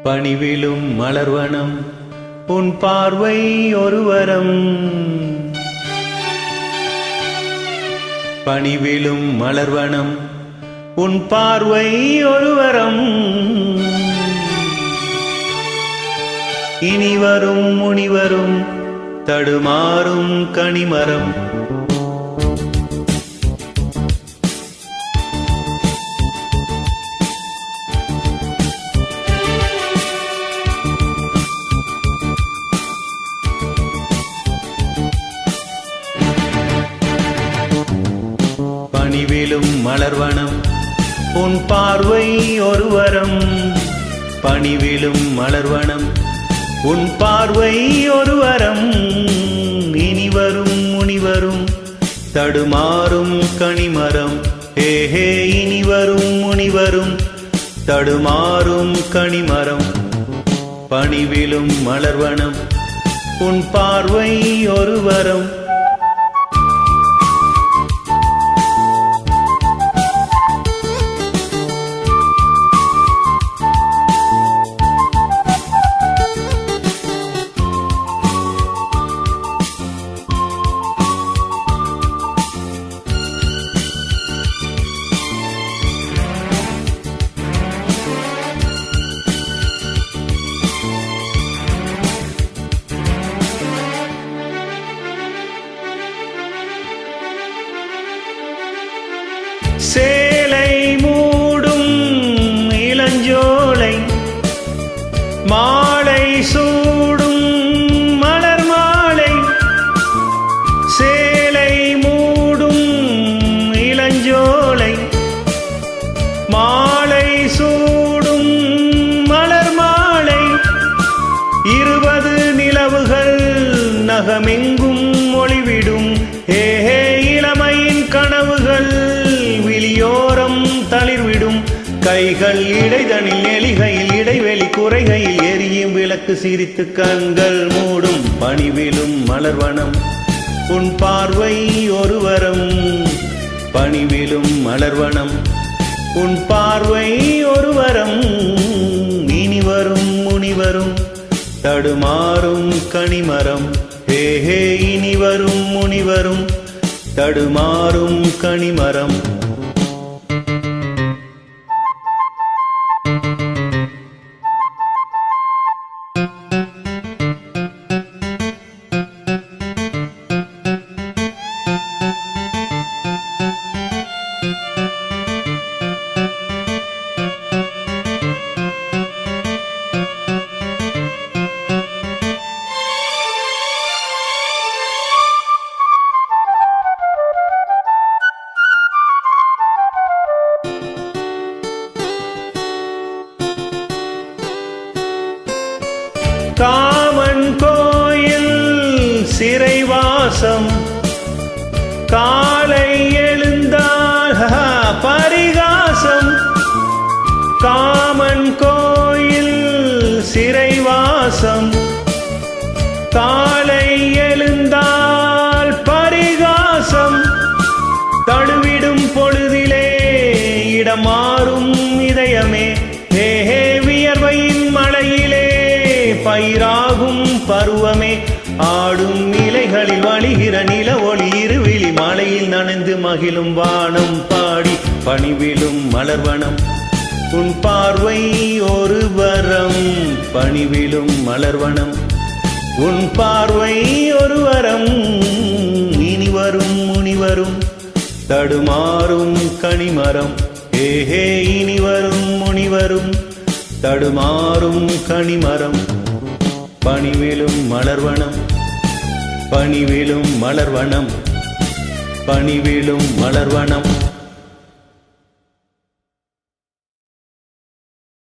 பணிவிலும் மலர்வனம் உன் பார்வை ஒரு வரம். பணிவிலும் மலர்வனம் உன் பார்வை ஒரு வரம். இனிவரும் முனிவரும் தடுமாறும் கனிமரம். பணிவிலும் மலர்வனம் உன் பார்வை ஒரு வரம். பணிவிலும் மலர்வனம் உன் பார்வை ஒரு வரம். இனிவரும் முனிவரும் தடுமாறும் கனிமரம். ஹே இனிவரும் முனிவரும் தடுமாறும் கனிமரம். பணிவிலும் மலர்வனம் உன் பார்வை ஒரு வரம். சேலை மூடும் இளஞ்சோலை மாலை சூடும் மலர் மாலை. சேலை மூடும் இளஞ்சோலை மாலை சூடும் மலர் மாலை. 20 நிலவுகள் நகமெங்கும் ஒளிவிடும். இளமையின் கனவுகள் விழியோரம் தளிர்விடும். கைகள் இடைதனில் எலிகையில் இடைவெளி குறைகையில் எரியும் விளக்கு சிரித்து கண்கள் மூடும். பணிவிலும் மலர்வனம் உன் பார்வை ஒரு வரம். பணிவிலும் மலர்வனம் உன் பார்வை ஒரு வரம். இனிவரும் முனிவரும் தடுமாறும் கனிமரம். ஹே இனிவரும் முனிவரும் தடுமாறும் கனிமரம். காமன் கோயில் சிறைவாசம். காலை எழுந்தால் பரிகாசம். காமன் கோயில் சிறைவாசம். காலை எழுந்தால் பரிகாசம். தடுவிடும் பொழுதிலே இடமாறும் இதயமே. வியர்வையின் மழையிலே பயிராகும் பருவமே. ஆடும் இலைகளில் வழிகிற நில ஒளி இருவிழி மலையில் நனைந்து மகிழும் வானம் பாடி. பணிவிலும் மலர்வனம் உன் பார்வை ஒரு வரம். பணிவிலும் மலர்வனம் உன் பார்வை ஒரு வரம். இனிவரும் முனிவரும் தடுமாறும் கனிமரம். இனிவரும் முனிவரும் தடுமாறும் கனிமரம். பணிவிலும் மலர்வனம் பணிவிலும் மலர்வனம் பணிவிலும் மலர்வனம்.